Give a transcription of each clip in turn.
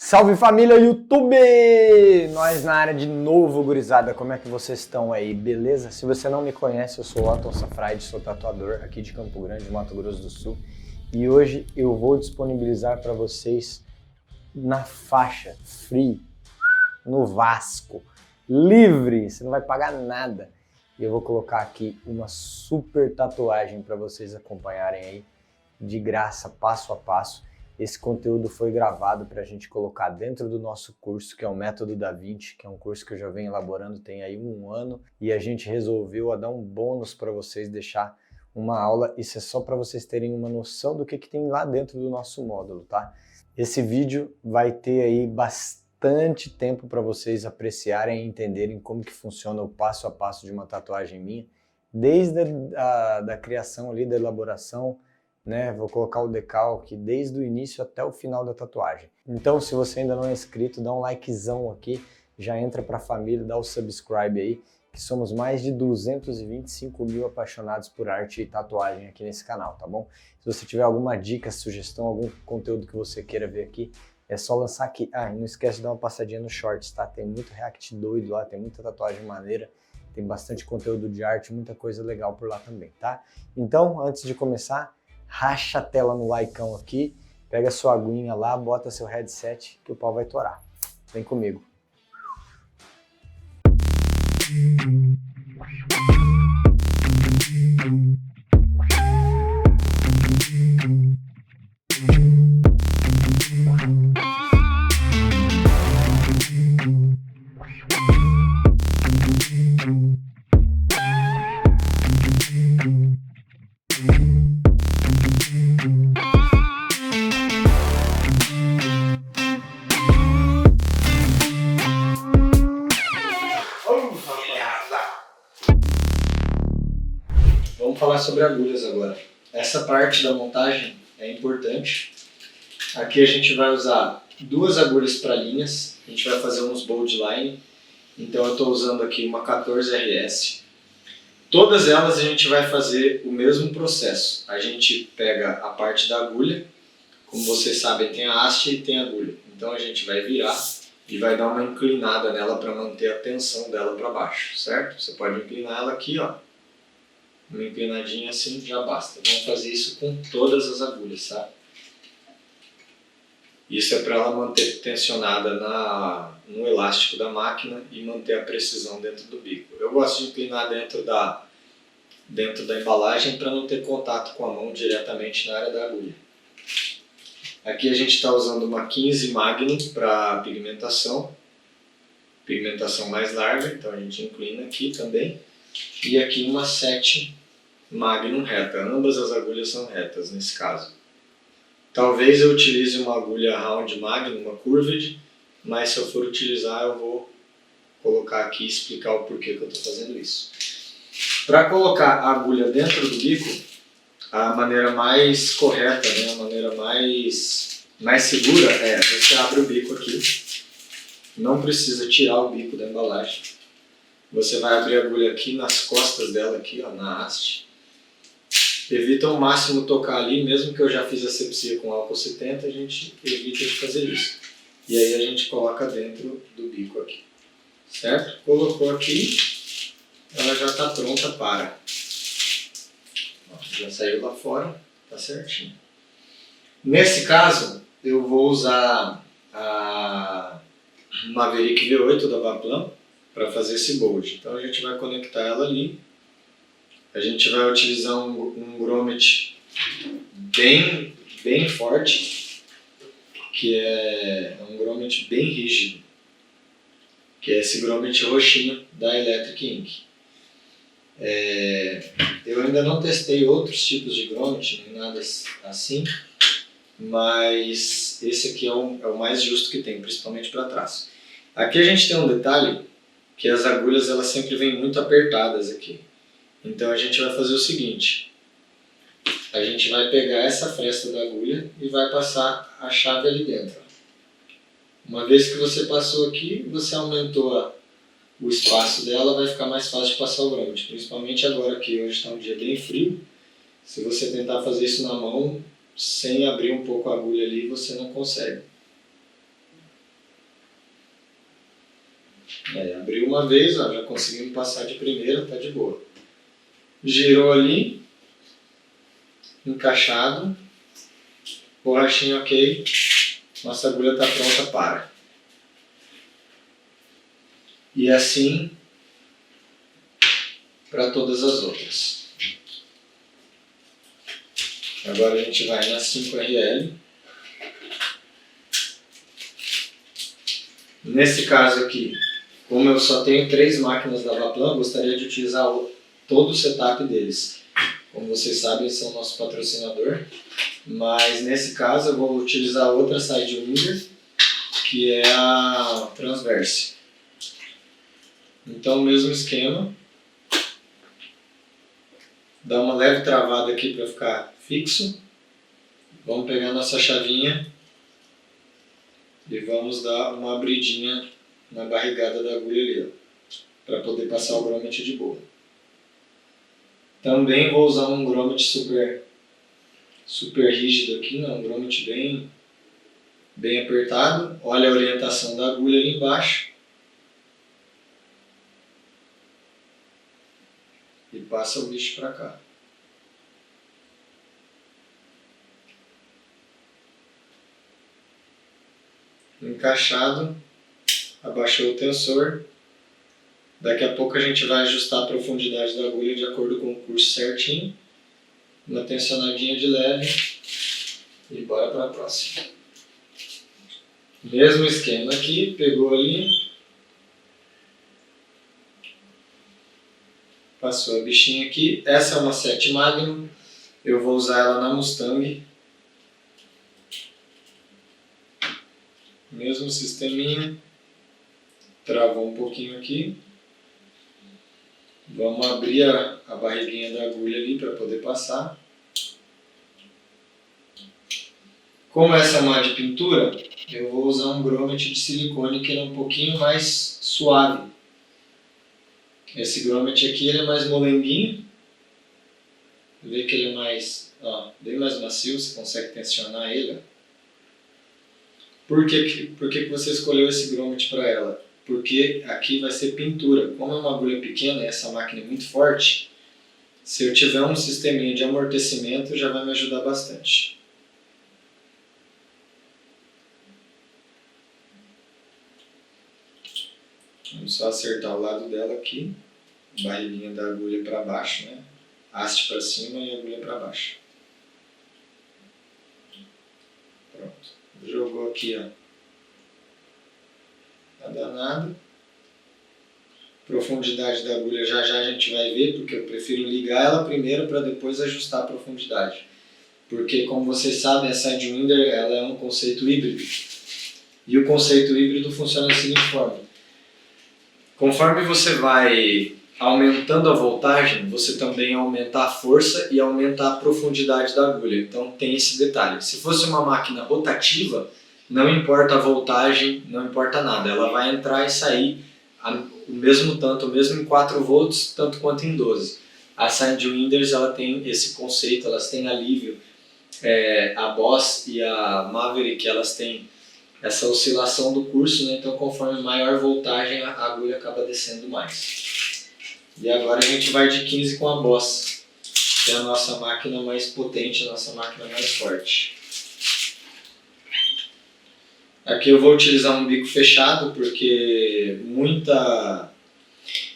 Salve família YouTube! Nós na área de novo, gurizada. Como é que vocês estão aí? Beleza? Se você não me conhece, eu sou o Otton Safraide, sou tatuador aqui de Campo Grande, Mato Grosso do Sul. E hoje eu vou disponibilizar para vocês na faixa, free, no Vasco, livre, você não vai pagar nada. E eu vou colocar aqui uma super tatuagem para vocês acompanharem aí, de graça, passo a passo. Esse conteúdo foi gravado para a gente colocar dentro do nosso curso, que é o Método Da Vinci, que é um curso que eu já venho elaborando tem aí 1 ano, e a gente resolveu dar um bônus para vocês, deixar uma aula. Isso é só para vocês terem uma noção do que tem lá dentro do nosso módulo, tá? Esse vídeo vai ter aí bastante tempo para vocês apreciarem e entenderem como que funciona o passo a passo de uma tatuagem minha, desde da criação ali, da elaboração, né? Vou colocar o decalque desde o início até o final da tatuagem. Então, se você ainda não é inscrito, dá um likezão aqui, já entra para a família, dá o subscribe aí, que somos mais de 225 mil apaixonados por arte e tatuagem aqui nesse canal, tá bom? Se você tiver alguma dica, sugestão, algum conteúdo que você queira ver aqui, é só lançar aqui. Ah, e não esquece de dar uma passadinha no Shorts, tá? Tem muito react doido lá, tem muita tatuagem maneira, tem bastante conteúdo de arte, muita coisa legal por lá também, tá? Então, antes de começar, racha a tela no likeão aqui, pega sua aguinha lá, bota seu headset que o pau vai torar. Vem comigo. Vamos falar sobre agulhas agora. Essa parte da montagem é importante. Aqui a gente vai usar 2 agulhas para linhas. A gente vai fazer uns bold line. Então eu estou usando aqui uma 14RS. Todas elas a gente vai fazer o mesmo processo. A gente pega a parte da agulha. Como vocês sabem, tem a haste e tem a agulha. Então a gente vai virar e vai dar uma inclinada nela para manter a tensão dela para baixo, certo? Você pode inclinar ela aqui, ó. Uma inclinadinha assim já basta. Vamos fazer isso com todas as agulhas, tá? Isso é para ela manter tensionada no elástico da máquina e manter a precisão dentro do bico. Eu gosto de inclinar dentro da embalagem para não ter contato com a mão diretamente na área da agulha. Aqui a gente está usando uma 15 Magnum para pigmentação mais larga, então a gente inclina aqui também. E aqui uma 7 Magnum reta, ambas as agulhas são retas nesse caso. Talvez eu utilize uma agulha Round Magnum, uma Curved, mas se eu for utilizar eu vou colocar aqui e explicar o porquê que eu estou fazendo isso. Para colocar a agulha dentro do bico, a maneira mais correta, né, a maneira mais segura é você abre o bico aqui, não precisa tirar o bico da embalagem. Você vai abrir a agulha aqui nas costas dela, aqui, ó, na haste. Evita ao máximo tocar ali, mesmo que eu já fiz asepsia com álcool 70, a gente evita de fazer isso. E aí a gente coloca dentro do bico aqui. Certo? Colocou aqui, ela já está pronta para. Ó, já saiu lá fora, tá certinho. Nesse caso, eu vou usar a Maverick V8 da Vaplan para fazer esse bold. Então a gente vai conectar ela ali. A gente vai utilizar um grommet bem forte, que é um grommet bem rígido, que é esse grommet roxinho da Electric Ink. Eu ainda não testei outros tipos de grommet, nem nada assim, mas esse aqui é o mais justo que tem, principalmente para trás. Aqui a gente tem um detalhe, que as agulhas elas sempre vêm muito apertadas aqui. Então a gente vai fazer o seguinte, a gente vai pegar essa fresta da agulha e vai passar a chave ali dentro. Uma vez que você passou aqui, você aumentou o espaço dela, vai ficar mais fácil de passar o grommet. Principalmente agora que hoje está um dia bem frio, se você tentar fazer isso na mão, sem abrir um pouco a agulha ali, você não consegue. Abriu uma vez, ó, já conseguimos passar de primeira, tá de boa. Girou ali, encaixado, borrachinha ok, nossa agulha está pronta para. E assim para todas as outras. Agora a gente vai na 5RL. Nesse caso aqui, como eu só tenho 3 máquinas da Vaplan, gostaria de utilizar todo o setup deles. Como vocês sabem, eles são nosso patrocinador. Mas nesse caso eu vou utilizar outra Sidewinder, que é a Transverse. Então, mesmo esquema. Dá uma leve travada aqui para ficar fixo. Vamos pegar nossa chavinha e vamos dar uma abridinha na barrigada da agulha ali, para poder passar o grommet de boa. Também vou usar um grommet super rígido aqui, né? Um grommet bem apertado. Olha a orientação da agulha ali embaixo. E passa o bicho para cá. Encaixado, abaixou o tensor. Daqui a pouco a gente vai ajustar a profundidade da agulha de acordo com o curso certinho. Uma tensionadinha de leve e bora para a próxima. Mesmo esquema aqui, pegou ali, passou a bichinha aqui. Essa é uma 7 Magnum, eu vou usar ela na Mustang. Mesmo sisteminha, travou um pouquinho aqui. Vamos abrir a barriguinha da agulha ali para poder passar. Como essa é uma de pintura, eu vou usar um grommet de silicone que é um pouquinho mais suave. Esse grommet aqui ele é mais molenguinho. Vê que ele é mais, bem mais macio, você consegue tensionar ele. Por que você escolheu esse grommet para ela? Porque aqui vai ser pintura. Como é uma agulha pequena e essa máquina é muito forte, se eu tiver um sisteminha de amortecimento já vai me ajudar bastante. Vamos só acertar o lado dela aqui, barriguinha da agulha para baixo, né? Haste para cima e agulha para baixo. Pronto. Jogou aqui, ó. Nada, nada. Profundidade da agulha já a gente vai ver, porque eu prefiro ligar ela primeiro para depois ajustar a profundidade. Porque, como vocês sabem, a Sidewinder ela é um conceito híbrido. E o conceito híbrido funciona da seguinte forma. Conforme você vai aumentando a voltagem, você também aumenta a força e aumenta a profundidade da agulha. Então tem esse detalhe. Se fosse uma máquina rotativa, não importa a voltagem, não importa nada. Ela vai entrar e sair o mesmo tanto, mesmo em 4 volts, tanto quanto em 12. As Sidewinders ela tem esse conceito, elas têm alívio. A Boss e a Maverick elas têm essa oscilação do curso, né? Então conforme maior voltagem a agulha acaba descendo mais. E agora a gente vai de 15 com a Boss, que é a nossa máquina mais potente, a nossa máquina mais forte. Aqui eu vou utilizar um bico fechado, porque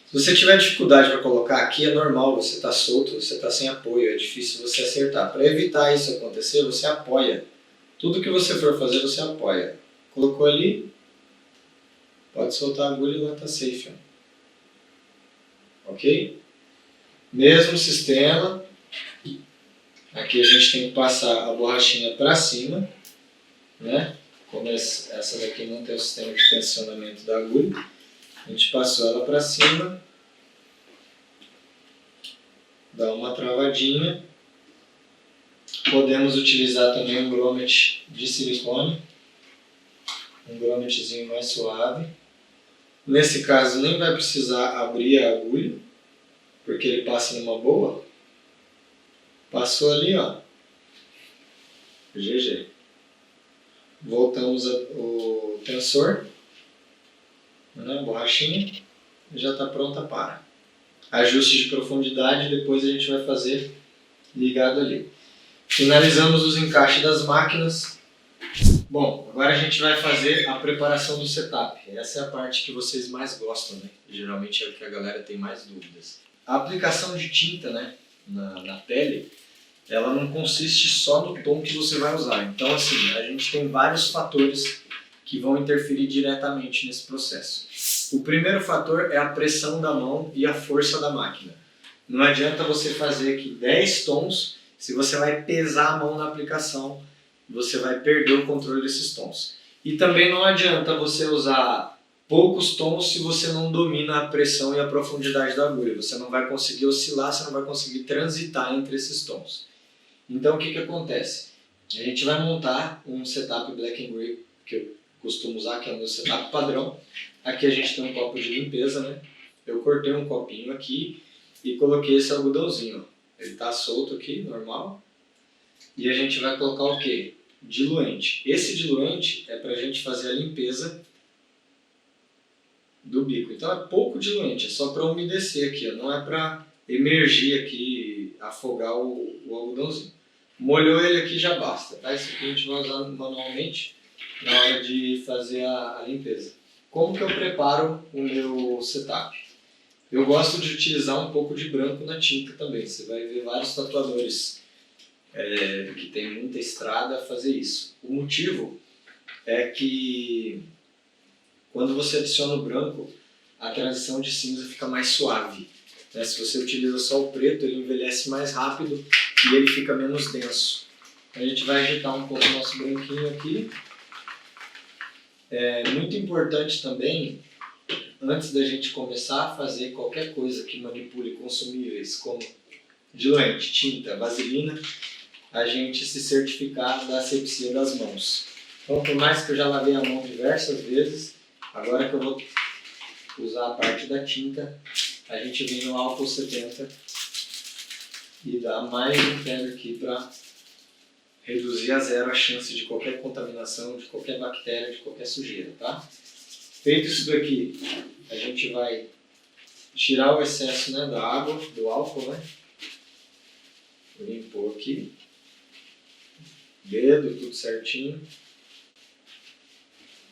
se você tiver dificuldade para colocar aqui, é normal, você está solto, você está sem apoio, é difícil você acertar. Para evitar isso acontecer, você apoia. Tudo que você for fazer, você apoia. Colocou ali, pode soltar a agulha e lá está safe. Ok? Mesmo sistema. Aqui a gente tem que passar a borrachinha para cima, né? Como essa daqui não tem o sistema de tensionamento da agulha, a gente passou ela para cima, dá uma travadinha. Podemos utilizar também um grommet de silicone, um grommetzinho mais suave. Nesse caso nem vai precisar abrir a agulha, porque ele passa numa boa. Passou ali, ó. GG. Voltamos o tensor. né? Borrachinha já está pronta para ajuste de profundidade, depois a gente vai fazer ligado ali. Finalizamos os encaixes das máquinas. Bom, agora a gente vai fazer a preparação do setup. Essa é a parte que vocês mais gostam, né? Geralmente é o que a galera tem mais dúvidas. A aplicação de tinta, né, na pele, ela não consiste só no tom que você vai usar. Então, assim, a gente tem vários fatores que vão interferir diretamente nesse processo. O primeiro fator é a pressão da mão e a força da máquina. Não adianta você fazer aqui 10 tons, se você vai pesar a mão na aplicação, você vai perder o controle desses tons. E também não adianta você usar poucos tons se você não domina a pressão e a profundidade da agulha. Você não vai conseguir oscilar, você não vai conseguir transitar entre esses tons. Então o que acontece? A gente vai montar um setup Black and Gray, que eu costumo usar, que é o meu setup padrão. Aqui a gente tem um copo de limpeza, né? Eu cortei um copinho aqui e coloquei esse algodãozinho. Ele está solto aqui, normal. E a gente vai colocar o quê? Diluente. Esse diluente é para a gente fazer a limpeza do bico. Então é pouco diluente, é só para umedecer aqui, ó. Não é para emergir aqui, afogar o algodãozinho. Molhou ele aqui já basta, tá? Esse aqui a gente vai usar manualmente na hora de fazer a limpeza. Como que eu preparo o meu setup? Eu gosto de utilizar um pouco de branco na tinta também. Você vai ver vários tatuadores que tem muita estrada fazer isso. O motivo é que quando você adiciona o branco, a transição de cinza fica mais suave. Né? Se você utiliza só o preto, ele envelhece mais rápido e ele fica menos denso. A gente vai agitar um pouco o nosso branquinho aqui. É muito importante também, antes da gente começar a fazer qualquer coisa que manipule consumíveis, como diluente, tinta, vaselina, a gente se certificar da asepsia das mãos. Então, por mais que eu já lavei a mão diversas vezes, agora que eu vou usar a parte da tinta, a gente vem no álcool 70 e dá mais um pego aqui para reduzir a zero a chance de qualquer contaminação, de qualquer bactéria, de qualquer sujeira, tá? Feito isso daqui, a gente vai tirar o excesso, né, da água, do álcool, né? Limpou aqui. Dedo, tudo certinho.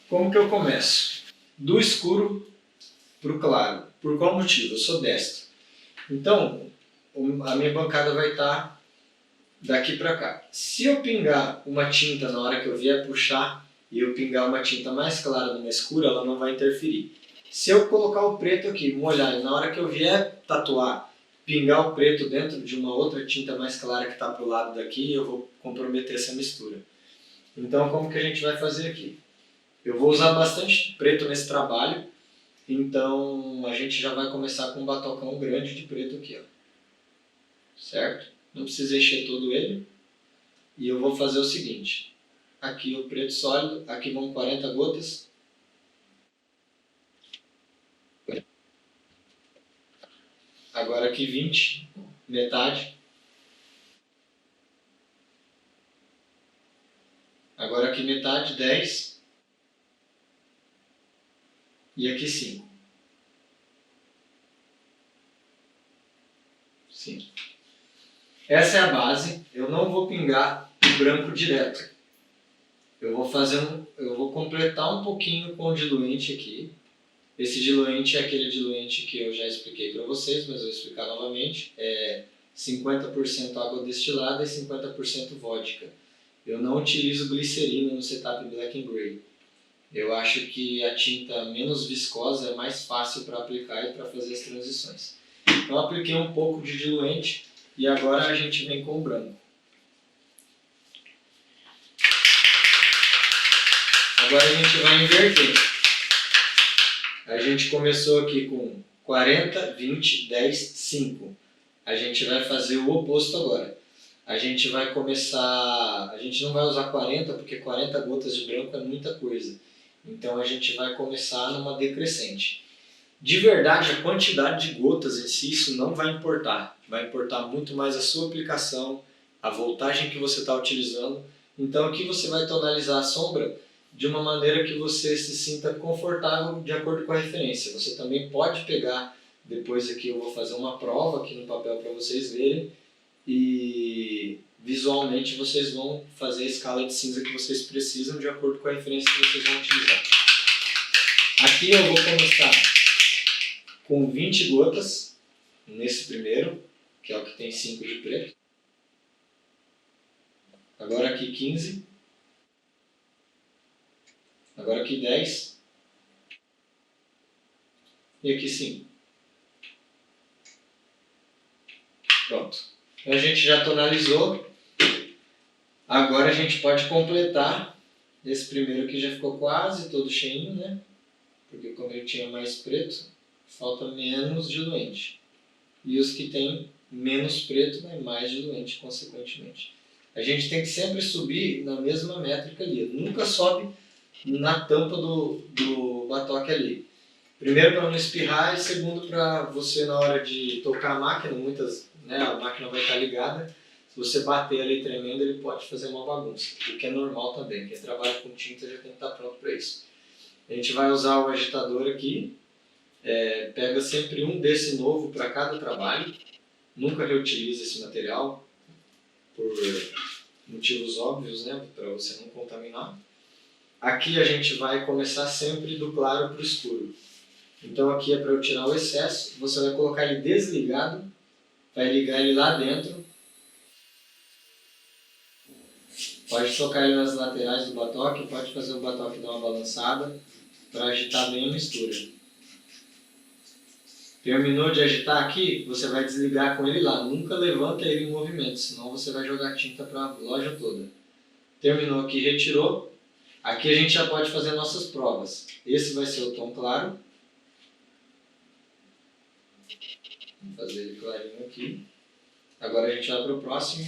Como que eu começo? Do escuro para o claro. Por qual motivo? Eu sou destro. Então, a minha bancada vai estar daqui para cá. Se eu pingar uma tinta na hora que eu vier puxar e eu pingar uma tinta mais clara numa escura, ela não vai interferir. Se eu colocar o preto aqui, molhar, e na hora que eu vier tatuar, pingar o preto dentro de uma outra tinta mais clara que está para o lado daqui, eu vou comprometer essa mistura. Então, como que a gente vai fazer aqui? Eu vou usar bastante preto nesse trabalho, então a gente já vai começar com um batocão grande de preto aqui, ó. Certo? Não precisa encher todo ele. E eu vou fazer o seguinte. Aqui o preto sólido, aqui vão 40 gotas. Agora aqui 20, metade. Agora aqui metade, 10. E aqui 5. 5. Essa é a base. Eu não vou pingar o branco direto. Eu vou completar um pouquinho com o diluente aqui. Esse diluente é aquele diluente que eu já expliquei para vocês, mas eu vou explicar novamente. É 50% água destilada e 50% vodka. Eu não utilizo glicerina no setup Black and Gray. Eu acho que a tinta menos viscosa é mais fácil para aplicar e para fazer as transições. Então apliquei um pouco de diluente e agora a gente vem com o branco. Agora a gente vai inverter. A gente começou aqui com 40, 20, 10, 5. A gente vai fazer o oposto agora. A gente vai começar... A gente não vai usar 40, porque 40 gotas de branco é muita coisa. Então a gente vai começar numa decrescente. De verdade, a quantidade de gotas em si, isso não vai importar. Vai importar muito mais a sua aplicação, a voltagem que você está utilizando. Então aqui você vai tonalizar a sombra de uma maneira que você se sinta confortável de acordo com a referência. Você também pode pegar, depois aqui eu vou fazer uma prova aqui no papel para vocês verem, e visualmente vocês vão fazer a escala de cinza que vocês precisam de acordo com a referência que vocês vão utilizar. Aqui eu vou começar com 20 gotas nesse primeiro, que é o que tem 5 de preto. Agora aqui 15. Agora aqui 10. E aqui 5. Pronto. Então a gente já tonalizou. Agora a gente pode completar. Esse primeiro aqui já ficou quase todo cheinho, né? Porque como ele tinha mais preto, falta menos diluente. E os que tem menos preto, né, mais diluente, consequentemente. A gente tem que sempre subir na mesma métrica ali. Nunca sobe na tampa do batoque ali. Primeiro para não espirrar e segundo para você na hora de tocar a máquina, a máquina vai estar ligada. Se você bater ali tremendo, ele pode fazer uma bagunça, o que é normal também. Quem trabalha com tinta já tem que estar pronto para isso. A gente vai usar o agitador aqui. Pega sempre um desse novo para cada trabalho. Nunca reutilize esse material, por motivos óbvios, né, para você não contaminar. Aqui a gente vai começar sempre do claro para o escuro. Então aqui é para eu tirar o excesso, você vai colocar ele desligado, vai ligar ele lá dentro. Pode tocar ele nas laterais do batoque, pode fazer o batoque dar uma balançada para agitar bem a mistura. Terminou de agitar aqui, você vai desligar com ele lá. Nunca levanta ele em movimento, senão você vai jogar tinta para a loja toda. Terminou aqui, retirou. Aqui a gente já pode fazer nossas provas. Esse vai ser o tom claro. Vou fazer ele clarinho aqui. Agora a gente vai para o próximo.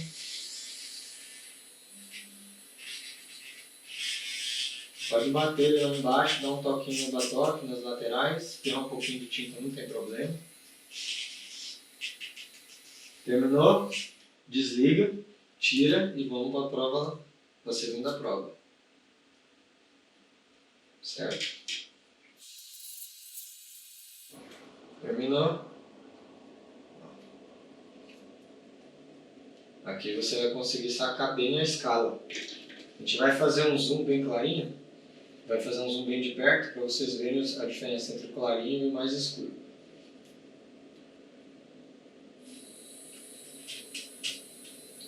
Pode bater ele lá embaixo, dar um toquinho no batoque, nas laterais, espirrar um pouquinho de tinta, não tem problema. Terminou? Desliga, tira e vamos para a prova, para a segunda prova. Certo? Terminou? Aqui você vai conseguir sacar bem a escala. A gente vai fazer um zoom bem clarinho. Vai fazer um zoom bem de perto para vocês verem a diferença entre o clarinho e o mais escuro.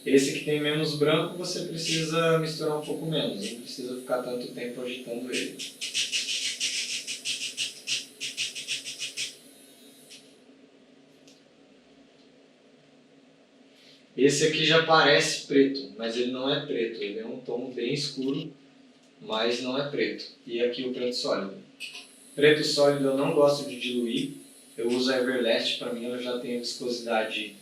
Esse que tem menos branco você precisa misturar um pouco menos, não precisa ficar tanto tempo agitando ele. Esse aqui já parece preto, mas ele não é preto, ele é um tom bem escuro, mas não é preto. E aqui o preto sólido. Preto sólido eu não gosto de diluir, eu uso a Everlast, para mim ela já tem a viscosidade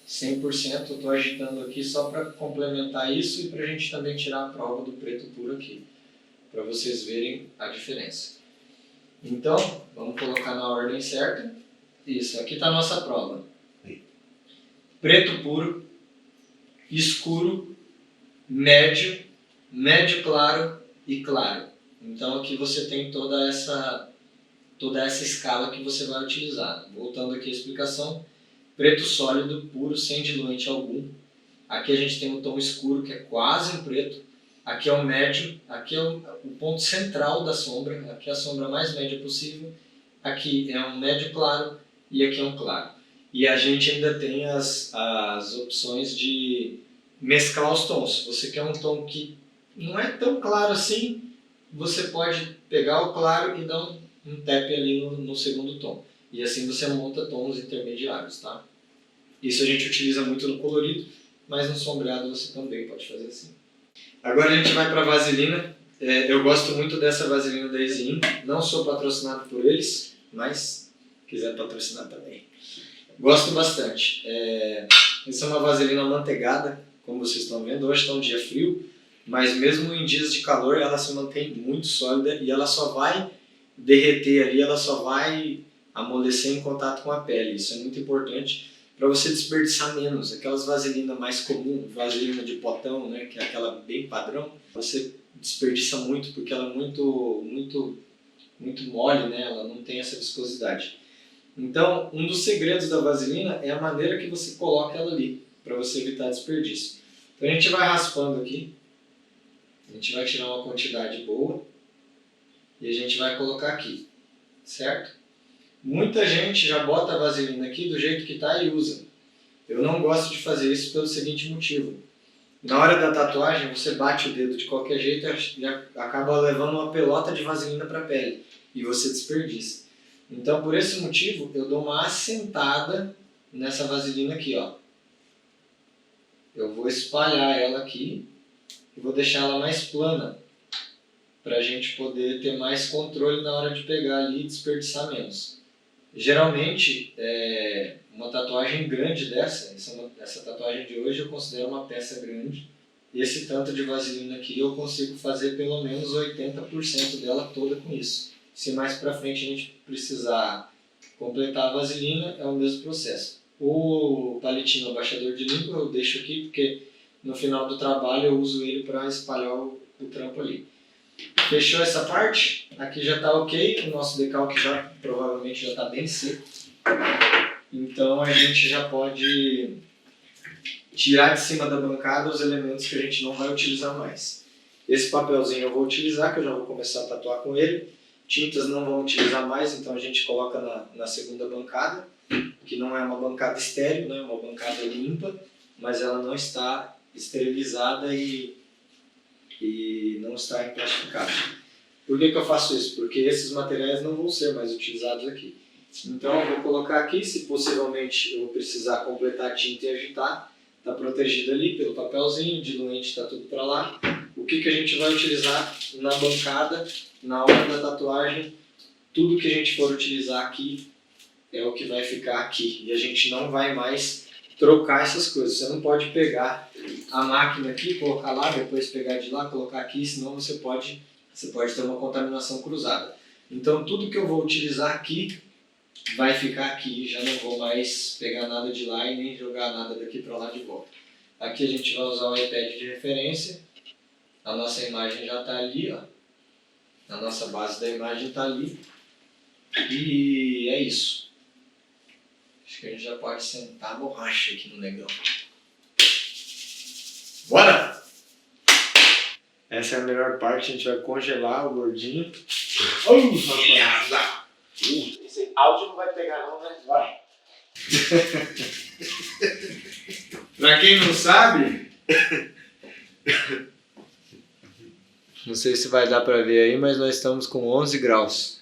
100%, eu estou agitando aqui só para complementar isso e para a gente também tirar a prova do preto puro aqui, para vocês verem a diferença. Então, vamos colocar na ordem certa. Isso, aqui está a nossa prova. Preto puro, escuro, médio, médio claro e claro. Então aqui você tem toda essa escala que você vai utilizar. Voltando aqui à explicação, preto sólido, puro, sem diluente algum. Aqui a gente tem um tom escuro, que é quase um preto. Aqui é o médio, aqui é o ponto central da sombra, aqui é a sombra mais média possível. Aqui é um médio claro e aqui é um claro. E a gente ainda tem as opções de mesclar os tons. Se você quer um tom que não é tão claro assim, você pode pegar o claro e dar um tap ali no segundo tom. E assim você monta tons intermediários, tá? Isso a gente utiliza muito no colorido, mas no sombreado você também pode fazer assim. Agora a gente vai para a vaselina. Eu gosto muito dessa vaselina da Easy In. Não sou patrocinado por eles, mas quiser patrocinar também. Gosto bastante. Essa é uma vaselina amanteigada, como vocês estão vendo. Hoje está um dia frio, mas mesmo em dias de calor ela se mantém muito sólida e ela só vai derreter ali, ela só vai amolecer em contato com a pele. Isso é muito importante para você desperdiçar menos. Aquelas vaselinas mais comuns, vaselina de potão, né, que é aquela bem padrão, você desperdiça muito porque ela é muito mole, né? Ela não tem essa viscosidade. Então, um dos segredos da vaselina é a maneira que você coloca ela ali, para você evitar desperdício. Então a gente vai raspando aqui, a gente vai tirar uma quantidade boa e a gente vai colocar aqui, certo? Muita gente já bota a vaselina aqui do jeito que está e usa. Eu não gosto de fazer isso pelo seguinte motivo. Na hora da tatuagem, você bate o dedo de qualquer jeito e acaba levando uma pelota de vaselina para a pele e você desperdiça. Então, por esse motivo, eu dou uma assentada nessa vaselina aqui, ó. Eu vou espalhar ela aqui e vou deixar ela mais plana para a gente poder ter mais controle na hora de pegar ali e desperdiçar menos. Geralmente, uma tatuagem grande essa tatuagem de hoje eu considero uma peça grande. E esse tanto de vaselina aqui eu consigo fazer pelo menos 80% dela toda com isso. Se mais pra frente a gente precisar completar a vaselina, é o mesmo processo. O palitinho abaixador de língua eu deixo aqui porque no final do trabalho eu uso ele para espalhar o trampo ali. Fechou essa parte? Aqui já está ok, o nosso decalque provavelmente já está bem seco. Então a gente já pode tirar de cima da bancada os elementos que a gente não vai utilizar mais. Esse papelzinho eu vou utilizar, que eu já vou começar a tatuar com ele. Tintas não vamos utilizar mais, então a gente coloca na segunda bancada, que não é uma bancada estéril, né? É uma bancada limpa, mas ela não está esterilizada e não está emplastificada. Por que eu faço isso? Porque esses materiais não vão ser mais utilizados aqui. Então eu vou colocar aqui, se possivelmente eu vou precisar completar a tinta e agitar, está protegido ali pelo papelzinho, diluente está tudo para lá. O que a gente vai utilizar na bancada, na hora da tatuagem, tudo que a gente for utilizar aqui é o que vai ficar aqui. E a gente não vai mais trocar essas coisas. Você não pode pegar a máquina aqui, colocar lá, depois pegar de lá, colocar aqui, senão você pode ter uma contaminação cruzada. Então tudo que eu vou utilizar aqui vai ficar aqui, já não vou mais pegar nada de lá e nem jogar nada daqui para lá de volta. Aqui a gente vai usar o iPad de referência, a nossa imagem já está ali, ó. A nossa base da imagem está ali e é isso. Acho que a gente já pode sentar a borracha aqui no negão. Bora! Essa é a melhor parte, a gente vai congelar o gordinho. Esse áudio não vai pegar não, né? Vai. Pra quem não sabe, não sei se vai dar pra ver aí, mas nós estamos com 11 graus.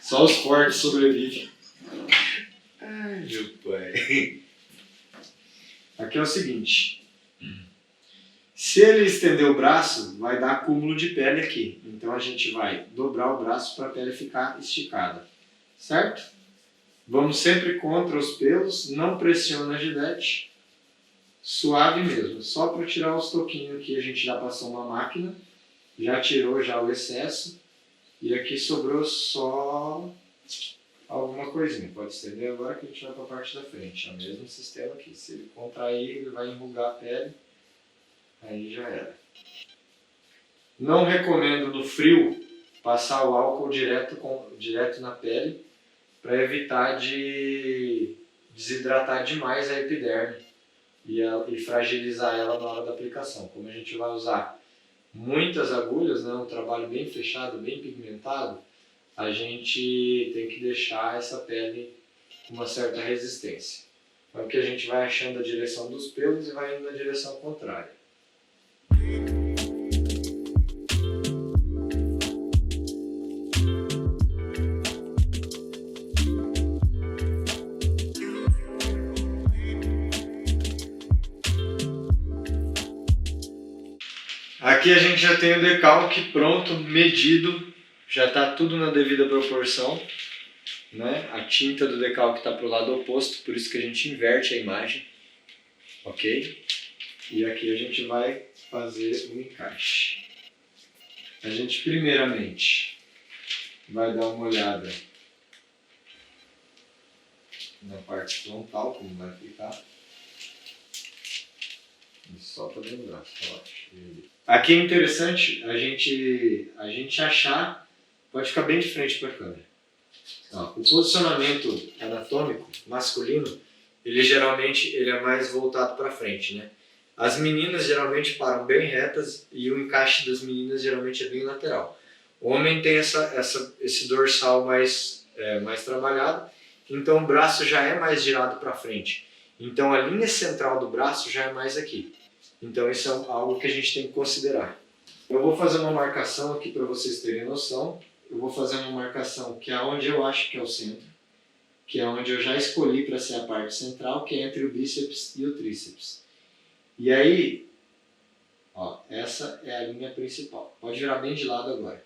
Só os fortes sobrevivem. Ai, meu pai. Aqui é o seguinte. Se ele estender o braço, vai dar acúmulo de pele aqui. Então a gente vai dobrar o braço para a pele ficar esticada. Certo? Vamos sempre contra os pelos, não pressiona a gilete. Suave mesmo. Só para tirar os toquinhos aqui a gente já passou uma máquina. Já tirou já o excesso. E aqui sobrou só alguma coisinha. Pode estender agora que a gente vai para a parte da frente. É o mesmo sistema aqui. Se ele contrair, ele vai enrugar a pele. Aí já era. Não recomendo no frio passar o álcool direto na pele para evitar de desidratar demais a epiderme e fragilizar ela na hora da aplicação. Como a gente vai usar muitas agulhas, né, um trabalho bem fechado, bem pigmentado, a gente tem que deixar essa pele com uma certa resistência. Então aqui a gente vai achando a direção dos pelos e vai indo na direção contrária. Aqui a gente já tem o decalque pronto, medido, já está tudo na devida proporção, né? A tinta do decalque está para o lado oposto, por isso que a gente inverte a imagem, ok? E aqui a gente vai fazer o encaixe. A gente primeiramente vai dar uma olhada na parte frontal, como vai ficar. Só para lembrar. Aqui é interessante a gente achar, pode ficar bem de frente para a câmera. Ó, o posicionamento anatômico masculino, ele geralmente é mais voltado para frente, né? As meninas geralmente param bem retas e o encaixe das meninas geralmente é bem lateral. O homem tem esse dorsal mais trabalhado, então o braço já é mais girado para frente. Então a linha central do braço já é mais aqui. Então isso é algo que a gente tem que considerar. Eu vou fazer uma marcação aqui para vocês terem noção. Eu vou fazer uma marcação que é onde eu acho que é o centro, que é onde eu já escolhi para ser a parte central, que é entre o bíceps e o tríceps. E aí, ó, essa é a linha principal. Pode virar bem de lado agora.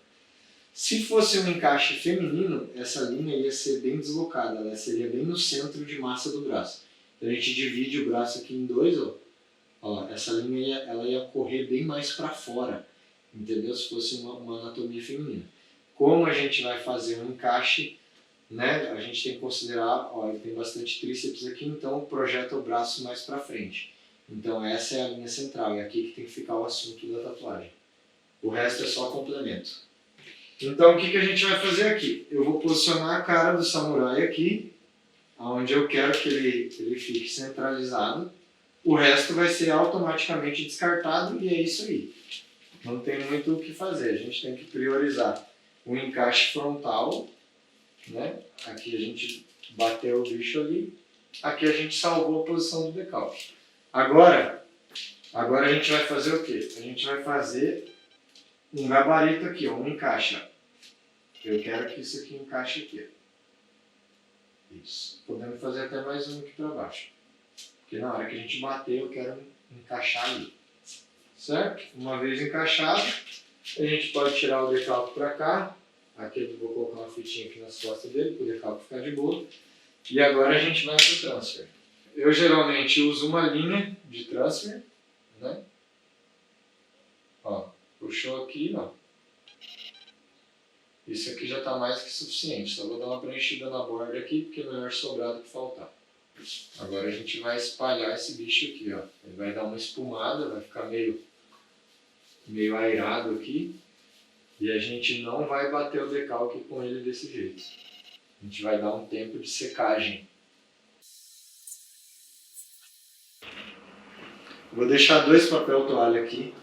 Se fosse um encaixe feminino, essa linha ia ser bem deslocada, ela seria bem no centro de massa do braço. Então a gente divide o braço aqui em dois, ó. Ó, essa linha ela ia correr bem mais para fora, entendeu? Se fosse uma anatomia feminina. Como a gente vai fazer um encaixe, né? A gente tem que considerar, ó, ele tem bastante tríceps aqui, então projeta o braço mais para frente. Então essa é a linha central, é aqui que tem que ficar o assunto da tatuagem. O resto é só complemento. Então o que a gente vai fazer aqui? Eu vou posicionar a cara do samurai aqui, onde eu quero que ele fique centralizado. O resto vai ser automaticamente descartado e é isso aí. Não tem muito o que fazer, a gente tem que priorizar o encaixe frontal, né? Aqui a gente bateu o bicho ali, aqui a gente salvou a posição do decalque. Agora a gente vai fazer o quê? A gente vai fazer um gabarito aqui, ó, um encaixe. Eu quero que isso aqui encaixe aqui. Isso. Podemos fazer até mais um aqui para baixo. Porque na hora que a gente bater, eu quero encaixar ali. Certo? Uma vez encaixado, a gente pode tirar o decalque para cá. Aqui eu vou colocar uma fitinha aqui nas costas dele, para o decalque ficar de boa. E agora a gente vai para o transfer. Eu geralmente uso uma linha de transfer, né? Ó, puxou aqui, ó. Isso aqui já está mais que suficiente. Só vou dar uma preenchida na borda aqui, porque é melhor sobrar do que faltar. Agora a gente vai espalhar esse bicho aqui, ó. Ele vai dar uma espumada, vai ficar meio airado aqui. E a gente não vai bater o decalque com ele desse jeito. A gente vai dar um tempo de secagem. Vou deixar 2 papel toalha aqui.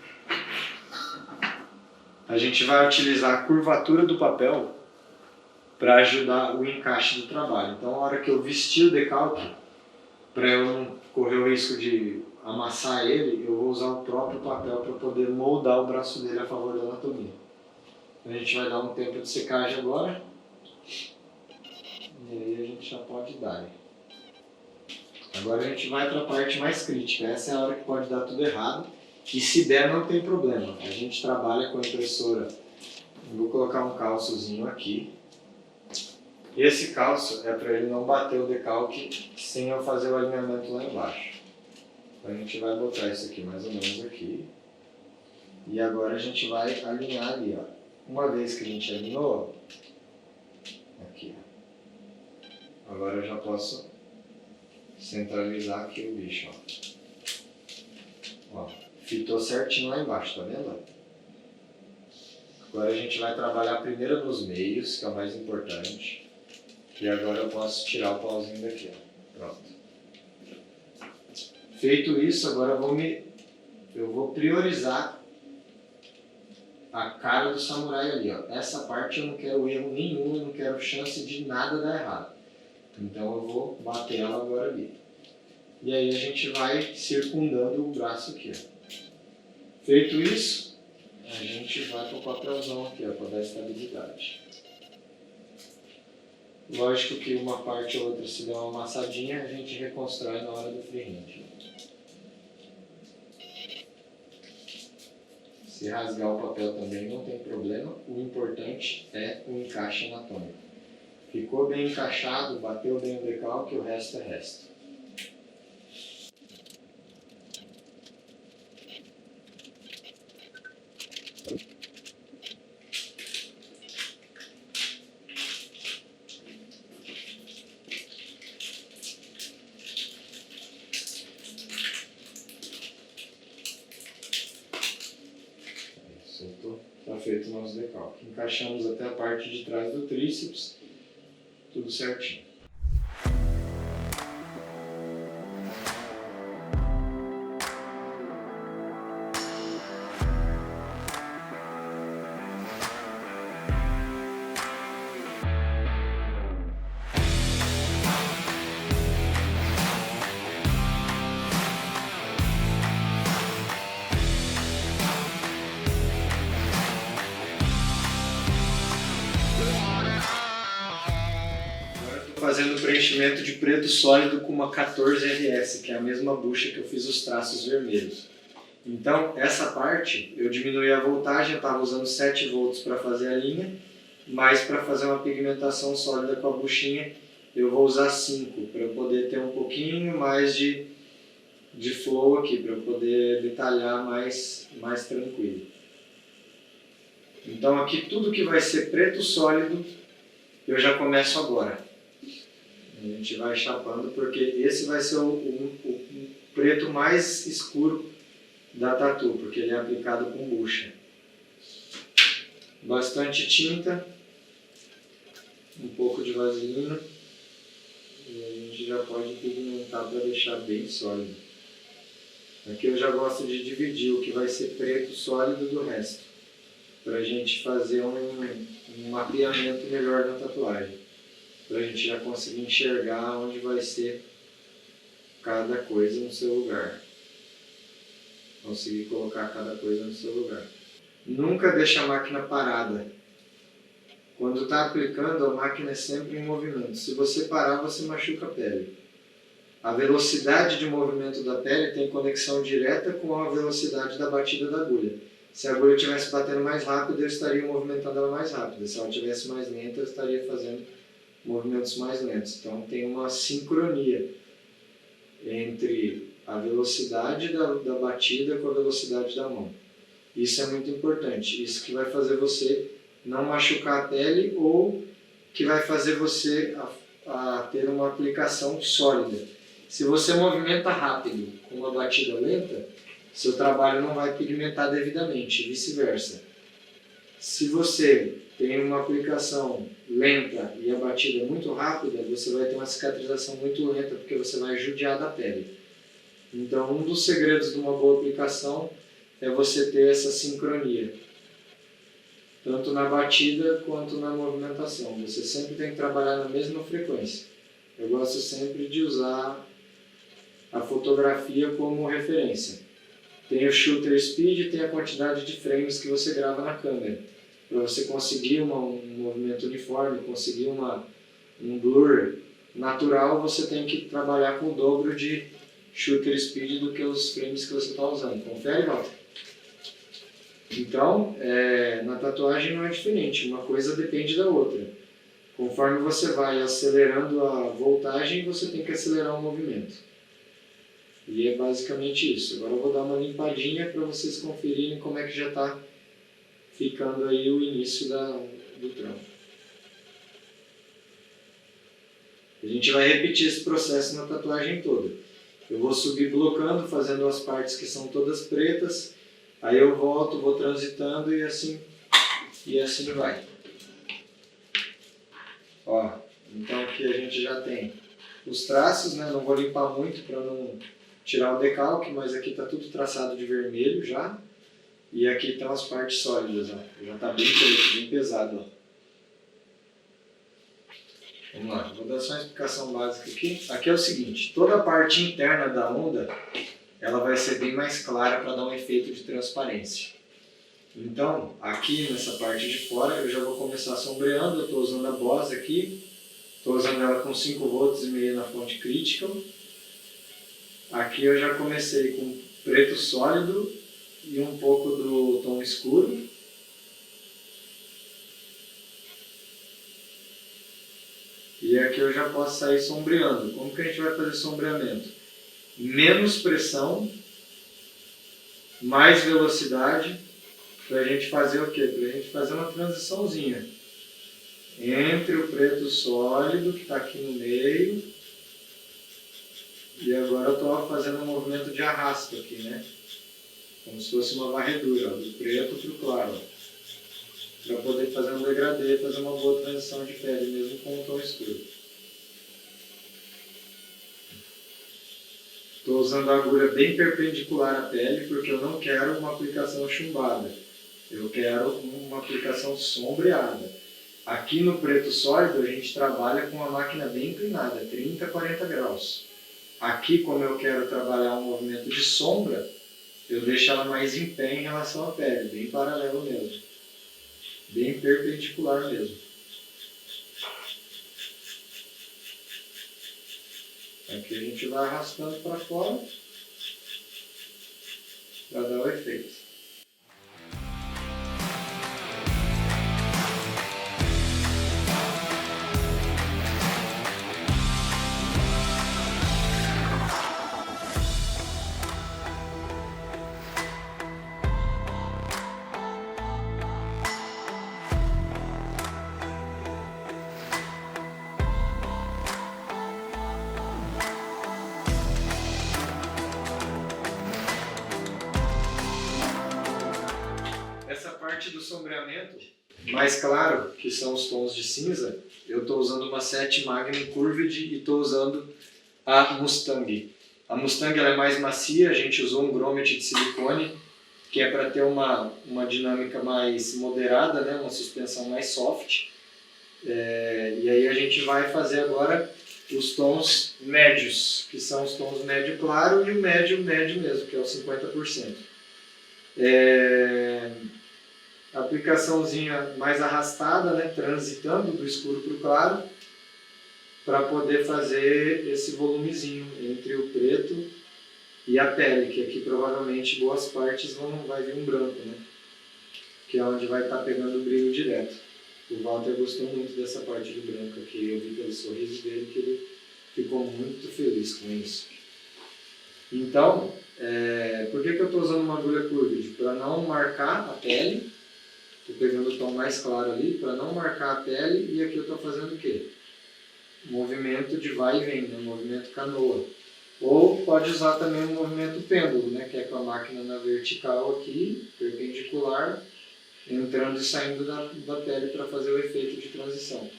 A gente vai utilizar a curvatura do papel para ajudar o encaixe do trabalho. Então, a hora que eu vestir o decalque, para eu não correr o risco de amassar ele, eu vou usar o próprio papel para poder moldar o braço dele a favor da anatomia. Então, a gente vai dar um tempo de secagem agora. E aí a gente já pode dar. Agora a gente vai para a parte mais crítica. Essa é a hora que pode dar tudo errado. E se der, não tem problema. A gente trabalha com a impressora. Eu vou colocar um calçozinho aqui. Esse calço é para ele não bater o decalque sem eu fazer o alinhamento lá embaixo. Então a gente vai botar isso aqui mais ou menos aqui. E agora a gente vai alinhar ali, ó. Uma vez que a gente alinhou, aqui, ó. Agora eu já posso centralizar aqui o bicho, ó. Ó, fitou certinho lá embaixo, tá vendo? Agora a gente vai trabalhar primeiro nos meios, que é o mais importante. E agora eu posso tirar o pauzinho daqui, ó. Pronto. Feito isso, agora eu vou priorizar a cara do samurai ali, ó. Essa parte eu não quero erro nenhum, eu não quero chance de nada dar errado. Então eu vou bater ela agora ali. E aí a gente vai circundando o braço aqui, ó. Feito isso, a gente vai para o papelzão aqui, ó, para dar estabilidade. Lógico que uma parte ou outra, se der uma amassadinha, a gente reconstrói na hora do freehand. Se rasgar o papel também não tem problema, o importante é o encaixe anatômico. Ficou bem encaixado, bateu bem o decalque, o resto é resto. decalque. Encaixamos até a parte de trás do tríceps, tudo certinho. Fazendo o preenchimento de preto sólido com uma 14RS, que é a mesma bucha que eu fiz os traços vermelhos. Então, essa parte, eu diminui a voltagem, eu estava usando 7 volts para fazer a linha, mas para fazer uma pigmentação sólida com a buchinha, eu vou usar 5, para eu poder ter um pouquinho mais de flow aqui, para eu poder detalhar mais tranquilo. Então, aqui tudo que vai ser preto sólido, eu já começo agora. A gente vai chapando porque esse vai ser o preto mais escuro da tatu, porque ele é aplicado com bucha. Bastante tinta, um pouco de vaselina e a gente já pode pigmentar para deixar bem sólido. Aqui eu já gosto de dividir o que vai ser preto sólido do resto, para a gente fazer um mapeamento melhor da tatuagem. Para a gente já conseguir enxergar onde vai ser cada coisa no seu lugar. Conseguir colocar cada coisa no seu lugar. Nunca deixe a máquina parada. Quando está aplicando, a máquina é sempre em movimento. Se você parar, você machuca a pele. A velocidade de movimento da pele tem conexão direta com a velocidade da batida da agulha. Se a agulha estivesse batendo mais rápido, eu estaria movimentando ela mais rápido. Se ela estivesse mais lenta, eu estaria fazendo movimentos mais lentos. Então tem uma sincronia entre a velocidade da batida com a velocidade da mão. Isso é muito importante. Isso que vai fazer você não machucar a pele ou que vai fazer você a ter uma aplicação sólida. Se você movimenta rápido com uma batida lenta, seu trabalho não vai pigmentar devidamente, e vice-versa. Se você tem uma aplicação lenta e a batida muito rápida, você vai ter uma cicatrização muito lenta, porque você vai judiar da pele. Então, um dos segredos de uma boa aplicação é você ter essa sincronia, tanto na batida quanto na movimentação. Você sempre tem que trabalhar na mesma frequência. Eu gosto sempre de usar a fotografia como referência. Tem o shutter speed, tem a quantidade de frames que você grava na câmera. Para você conseguir um movimento uniforme, conseguir um blur natural, você tem que trabalhar com o dobro de shutter speed do que os frames que você está usando. Confere, Walter? Então, na tatuagem não é diferente, uma coisa depende da outra. Conforme você vai acelerando a voltagem, você tem que acelerar o movimento. E é basicamente isso. Agora eu vou dar uma limpadinha para vocês conferirem como é que já está ficando aí o início do trampo. A gente vai repetir esse processo na tatuagem toda. Eu vou subir blocando, fazendo as partes que são todas pretas, aí eu volto, vou transitando e assim vai. Ó, então aqui a gente já tem os traços, né? Não vou limpar muito para não tirar o decalque, mas aqui está tudo traçado de vermelho já. E aqui estão as partes sólidas, ó. Já está bem preto, bem pesado. Ó. Vamos lá, vou dar só uma explicação básica aqui. Aqui é o seguinte, toda a parte interna da onda, ela vai ser bem mais clara para dar um efeito de transparência. Então, aqui nessa parte de fora, eu já vou começar sombreando. Eu estou usando a Boss aqui, estou usando ela com 5 volts e meio na fonte critical. Aqui eu já comecei com preto sólido e um pouco do tom escuro. E aqui eu já posso sair sombreando. Como que a gente vai fazer sombreamento? Menos pressão, mais velocidade, para a gente fazer o quê? Para a gente fazer uma transiçãozinha entre o preto sólido, que está aqui no meio, e agora eu estou fazendo um movimento de arrasto aqui, né? Como se fosse uma varredura, ó, do preto para o claro. para poder fazer um degradê, fazer uma boa transição de pele, mesmo com um tom escuro. Estou usando a agulha bem perpendicular à pele porque eu não quero uma aplicação chumbada. Eu quero uma aplicação sombreada. Aqui no preto sólido a gente trabalha com uma máquina bem inclinada, 30 a 40 graus. Aqui, como eu quero trabalhar um movimento de sombra, eu deixo ela mais em pé em relação à pele, bem paralelo mesmo. Bem perpendicular mesmo. Aqui a gente vai arrastando para fora para dar o efeito. Essa parte do sombreamento mais claro, que são os tons de cinza, eu estou usando uma 7 Magnum Curved e estou usando a Mustang. A Mustang ela é mais macia, a gente usou um grommet de silicone, que é para ter uma dinâmica mais moderada, né? Uma suspensão mais soft. E aí a gente vai fazer agora os tons médios, que são os tons médio claro e o médio mesmo, que é o 50%. Aplicaçãozinha mais arrastada, né, transitando do escuro para o claro, para poder fazer esse volumezinho entre o preto e a pele, que aqui provavelmente boas partes vai vir um branco, né, que é onde vai estar pegando o brilho direto. O Walter gostou muito dessa parte do branco aqui, eu vi pelo sorriso dele que ele ficou muito feliz com isso. Então, por que eu estou usando uma agulha curved? Para não marcar a pele. Estou pegando o tom mais claro ali para não marcar a pele, e aqui eu estou fazendo o quê? Movimento de vai e vem, né? Movimento canoa. Ou pode usar também o movimento pêndulo, né? Que é com a máquina na vertical aqui, perpendicular, entrando e saindo da pele para fazer o efeito de transição.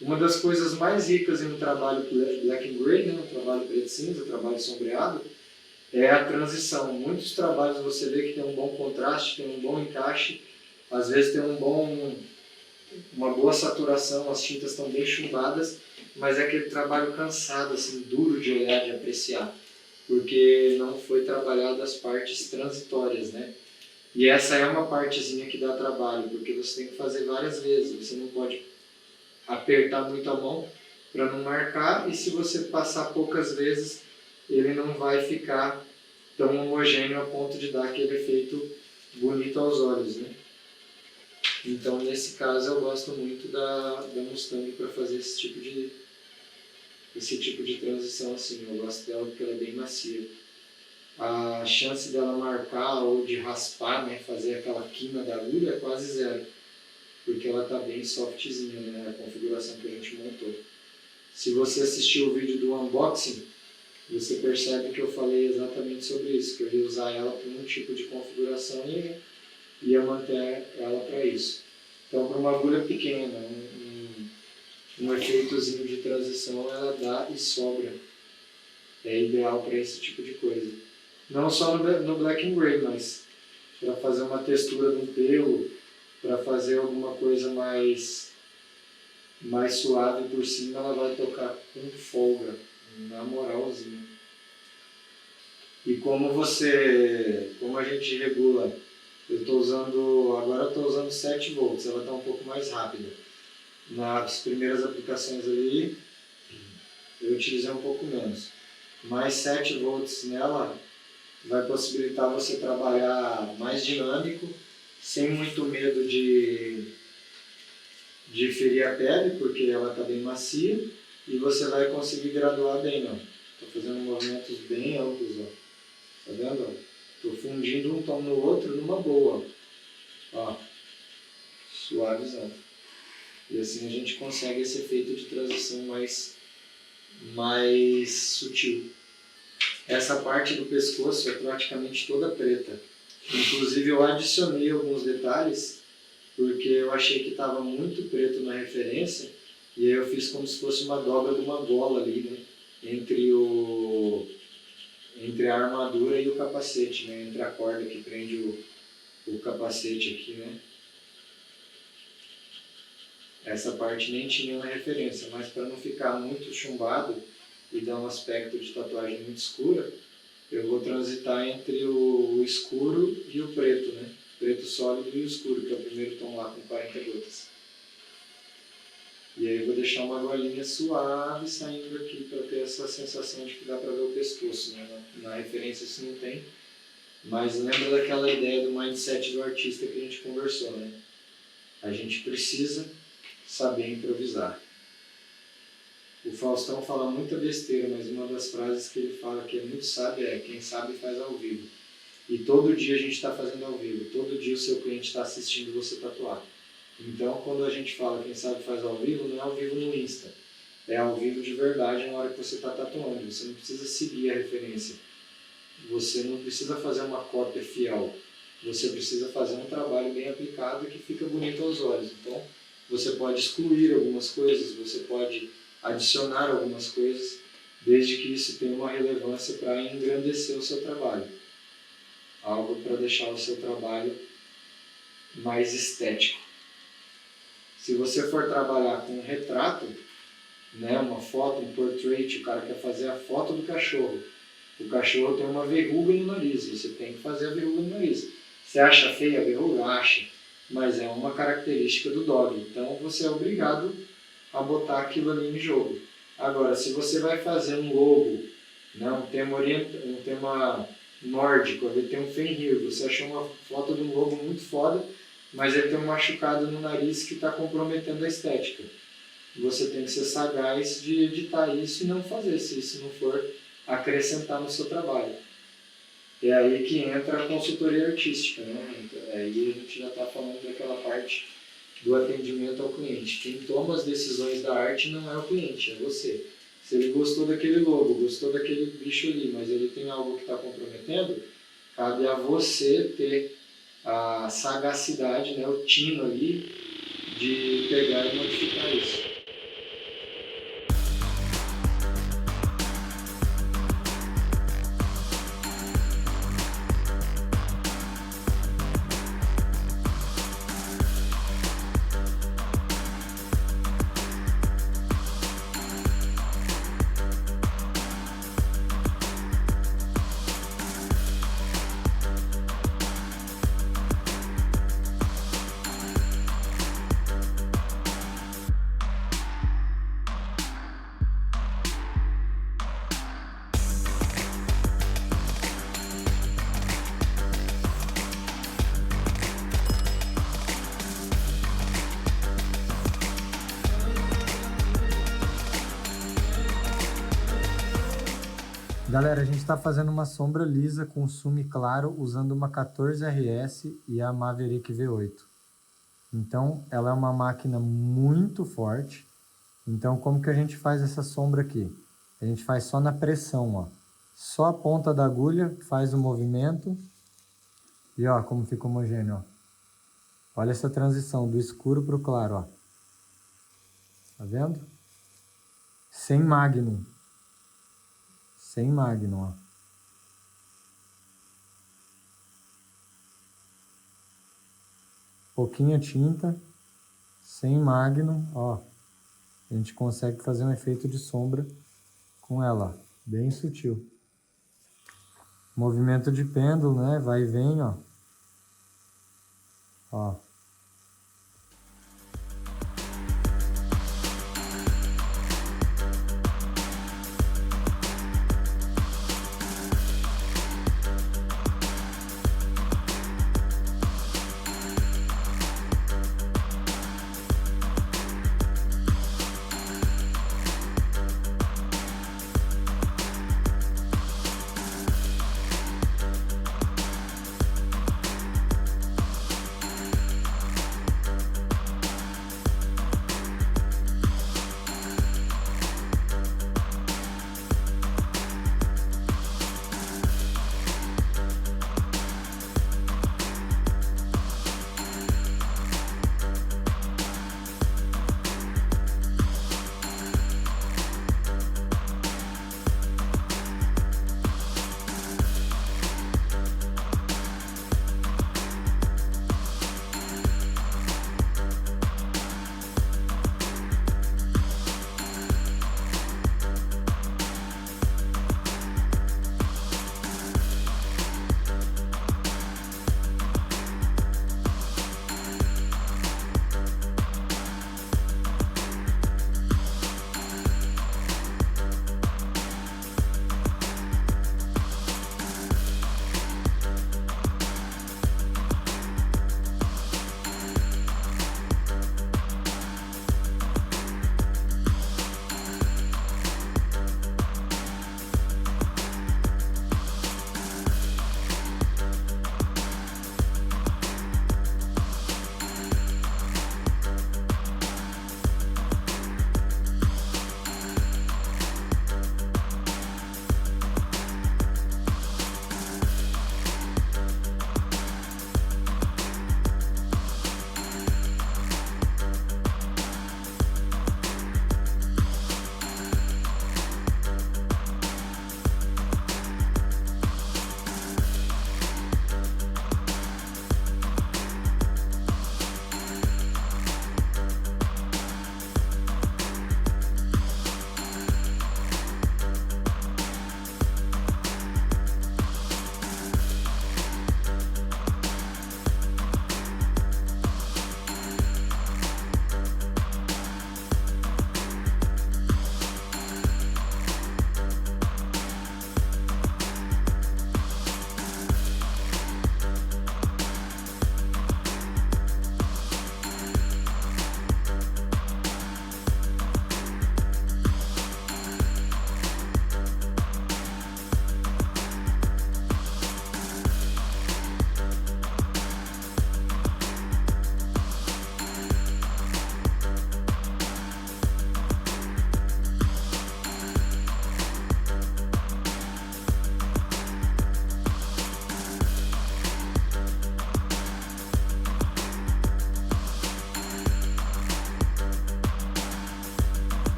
Uma das coisas mais ricas em um trabalho black and gray, né? Um trabalho preto e cinza, um trabalho sombreado, é a transição. Muitos trabalhos você vê que tem um bom contraste, tem um bom encaixe, às vezes tem uma boa saturação, as tintas estão bem chumbadas, mas é aquele trabalho cansado, assim, duro de olhar, de apreciar, porque não foi trabalhado as partes transitórias, né? E essa é uma partezinha que dá trabalho, porque você tem que fazer várias vezes, você não pode apertar muito a mão para não marcar, e se você passar poucas vezes, ele não vai ficar tão homogêneo a ponto de dar aquele efeito bonito aos olhos, né? Então, nesse caso, eu gosto muito da Mustang para fazer esse tipo de transição assim. Eu gosto dela porque ela é bem macia. A chance dela marcar ou de raspar, né, fazer aquela quina da agulha é quase zero, porque ela está bem softzinha, né, a configuração que a gente montou. Se você assistiu o vídeo do unboxing, você percebe que eu falei exatamente sobre isso, que eu ia usar ela para um tipo de configuração e ia manter ela para isso. Então, para uma agulha pequena, um efeitozinho de transição, ela dá e sobra. É ideal para esse tipo de coisa. Não só no black and gray, mas para fazer uma textura de um pelo, para fazer alguma coisa mais suave por cima, ela vai tocar com folga, na moralzinha. E como a gente regula, agora estou usando 7 volts, ela está um pouco mais rápida. Nas primeiras aplicações ali, eu utilizei um pouco menos. Mais 7 volts nela vai possibilitar você trabalhar mais dinâmico, sem muito medo de ferir a pele, porque ela está bem macia, e você vai conseguir graduar bem, ó. Estou fazendo movimentos bem amplos, ó. Tá vendo? Estou fundindo um tom no outro numa boa, ó. Suavizando. E assim a gente consegue esse efeito de transição mais sutil. Essa parte do pescoço é praticamente toda preta. Inclusive eu adicionei alguns detalhes porque eu achei que estava muito preto na referência, e aí eu fiz como se fosse uma dobra de uma gola ali, né? Entre a armadura e o capacete, né? Entre a corda que prende o capacete aqui, né? Essa parte nem tinha na referência, mas para não ficar muito chumbado e dar um aspecto de tatuagem muito escura, eu vou transitar entre o escuro e o preto, né? Preto sólido e o escuro, que é o primeiro tom lá com 40 gotas. E aí eu vou deixar uma golinha suave saindo aqui para ter essa sensação de que dá para ver o pescoço, né? Na referência isso não tem, mas lembra daquela ideia do mindset do artista que a gente conversou, né? A gente precisa saber improvisar. O Faustão fala muita besteira, mas uma das frases que ele fala que é muito sábia é: quem sabe faz ao vivo. E todo dia a gente está fazendo ao vivo, todo dia o seu cliente está assistindo você tatuar. Então, quando a gente fala quem sabe faz ao vivo, não é ao vivo no Insta, é ao vivo de verdade na hora que você está tatuando. Você não precisa seguir a referência, você não precisa fazer uma cópia fiel, você precisa fazer um trabalho bem aplicado que fica bonito aos olhos. Então, você pode excluir algumas coisas, você pode adicionar algumas coisas, desde que isso tenha uma relevância para engrandecer o seu trabalho. Algo para deixar o seu trabalho mais estético. Se você for trabalhar com um retrato, né, uma foto, um portrait, o cara quer fazer a foto do cachorro. O cachorro tem uma verruga no nariz, você tem que fazer a verruga no nariz. Você acha feia a verruga? Acha. Mas é uma característica do dog, então você é obrigado a botar aquilo ali em jogo. Agora, se você vai fazer um logo, né, um tema nórdico, ele tem um Fenrir, você achou uma foto de um lobo muito foda, mas ele tem um machucado no nariz que está comprometendo a estética. Você tem que ser sagaz de editar isso e não fazer, se isso não for acrescentar no seu trabalho. É aí que entra a consultoria artística, né? Então, aí a gente já está falando daquela parte do atendimento ao cliente. Quem toma as decisões da arte não é o cliente, é você. Se ele gostou daquele logo, gostou daquele bicho ali, mas ele tem algo que está comprometendo, cabe a você ter a sagacidade, né, o tino ali, de pegar e modificar isso. Galera, a gente está fazendo uma sombra lisa com sume claro usando uma 14RS e a Maverick V8. Então, ela é uma máquina muito forte. Então, como que a gente faz essa sombra aqui? A gente faz só na pressão, ó. Só a ponta da agulha faz o movimento. E ó, como fica homogêneo, ó. Olha essa transição do escuro para o claro, ó. Tá vendo? Sem Magnum. Sem Magnum, ó. Pouquinha tinta, sem Magnum, ó. A gente consegue fazer um efeito de sombra com ela, ó. Bem sutil. Movimento de pêndulo, né? Vai e vem, ó. Ó.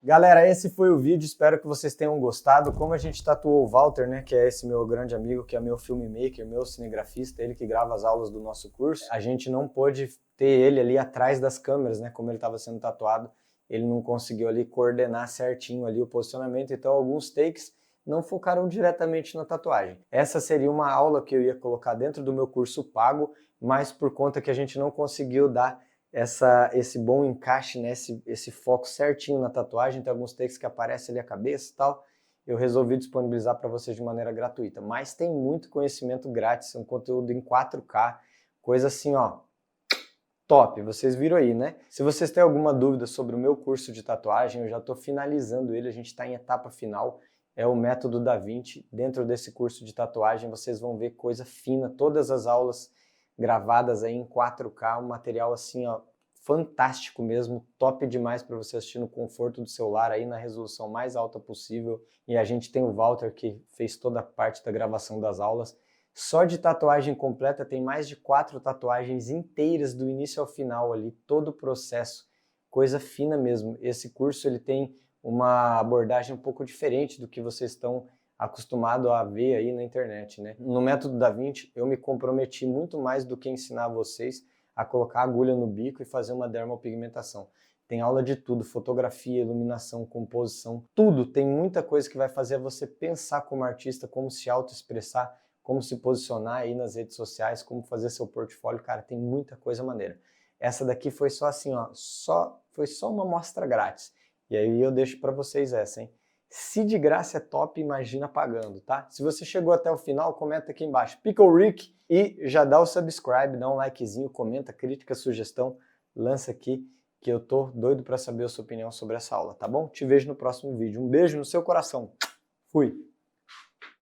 Galera, esse foi o vídeo, espero que vocês tenham gostado. Como a gente tatuou o Walter, né, que é esse meu grande amigo, que é meu filmmaker, meu cinegrafista, ele que grava as aulas do nosso curso, a gente não pôde ter ele ali atrás das câmeras, né, como ele estava sendo tatuado, ele não conseguiu ali coordenar certinho ali o posicionamento, então alguns takes não focaram diretamente na tatuagem. Essa seria uma aula que eu ia colocar dentro do meu curso pago, mas por conta que a gente não conseguiu dar esse bom encaixe, né, esse foco certinho na tatuagem, tem alguns takes que aparecem ali a cabeça e tal, eu resolvi disponibilizar para vocês de maneira gratuita. Mas tem muito conhecimento grátis, um conteúdo em 4K, coisa assim, ó, top, vocês viram aí, né? Se vocês têm alguma dúvida sobre o meu curso de tatuagem, eu já estou finalizando ele, a gente está em etapa final, é o Método Da Vinci. Dentro desse curso de tatuagem vocês vão ver coisa fina, todas as aulas gravadas aí em 4K, um material assim, ó, fantástico mesmo, top demais para você assistir no conforto do celular aí na resolução mais alta possível. E a gente tem o Walter que fez toda a parte da gravação das aulas. Só de tatuagem completa tem mais de 4 tatuagens inteiras do início ao final ali, todo o processo, coisa fina mesmo. Esse curso ele tem uma abordagem um pouco diferente do que vocês estão acostumado a ver aí na internet, né? No Método Da Vinci eu me comprometi muito mais do que ensinar vocês a colocar agulha no bico e fazer uma dermopigmentação. Tem aula de tudo, fotografia, iluminação, composição, tudo. Tem muita coisa que vai fazer você pensar como artista, como se autoexpressar, como se posicionar aí nas redes sociais, como fazer seu portfólio. Cara, tem muita coisa maneira. Essa daqui foi só assim, ó, foi só uma amostra grátis. E aí eu deixo para vocês essa, hein? Se de graça é top, imagina pagando, tá? Se você chegou até o final, comenta aqui embaixo, Pickle Rick, e já dá o subscribe, dá um likezinho, comenta, crítica, sugestão, lança aqui, que eu tô doido para saber a sua opinião sobre essa aula, tá bom? Te vejo no próximo vídeo. Um beijo no seu coração. Fui!